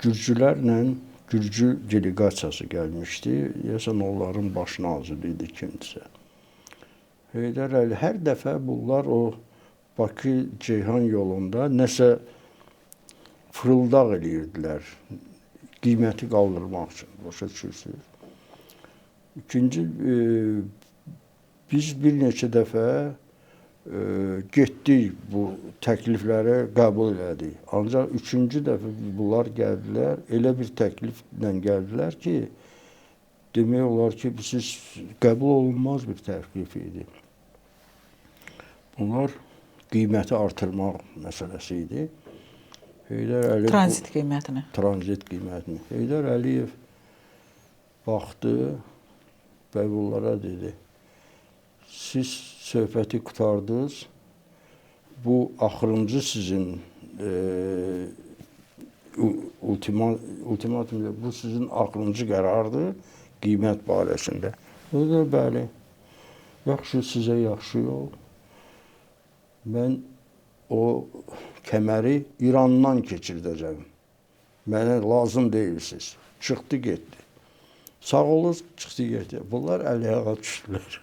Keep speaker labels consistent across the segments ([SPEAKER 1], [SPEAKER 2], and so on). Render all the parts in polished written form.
[SPEAKER 1] Gürcülərlə Gürcü delegasiyası gəlmişdi. Deyəsən onların baş naziri idi kimsə. Heydər Əliyev hər dəfə bunlar o Bakı-Ceyhan yolunda nəsə fırıldaq eləyirdilər. Qiyməti qaldırmaq üçün. Başa düşürsünüz? İkinci, biz bir neçə dəfə getdik, bu təklifləri qəbul elədik. Ancaq üçüncü dəfə bunlar gəldilər, elə bir təkliflə gəldilər ki, demək olar ki, siz qəbul olunmaz bir təklif idi. Bunlar qiyməti artırmaq məsələsi idi. Heydər Əliyev
[SPEAKER 2] Tranzit qiymətini.
[SPEAKER 1] Tranzit qiymətini. Heydər Əliyev baxdı və bunlara dedi, siz söhbəti qurtardınız, bu axırıncı sizin ultimatum, bu sizin axırıncı qərardır qiymət barəsində. O da bəli, yaxşı sizə yaxşı yol. Mən o kəməri İrandan keçirdəcəm. Mənə lazım deyilsiniz. Çıxdı, getdi. Sağ olun, çıxdı, getdi. Bunlar əl-ayağa düşdülər.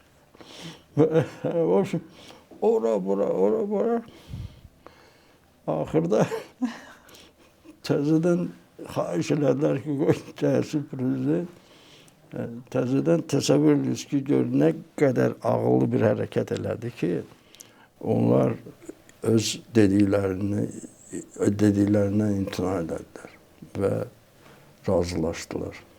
[SPEAKER 1] Ora, bura. Axırda təzədən xahiş elədilər ki, gəlsin prezident. Təzədən təsəvvür edirsiniz ki, gör nə qədər ağıllı bir hərəkət elədi ki, onlar öz dediklərindən imtina edədilər və razılaşdılar.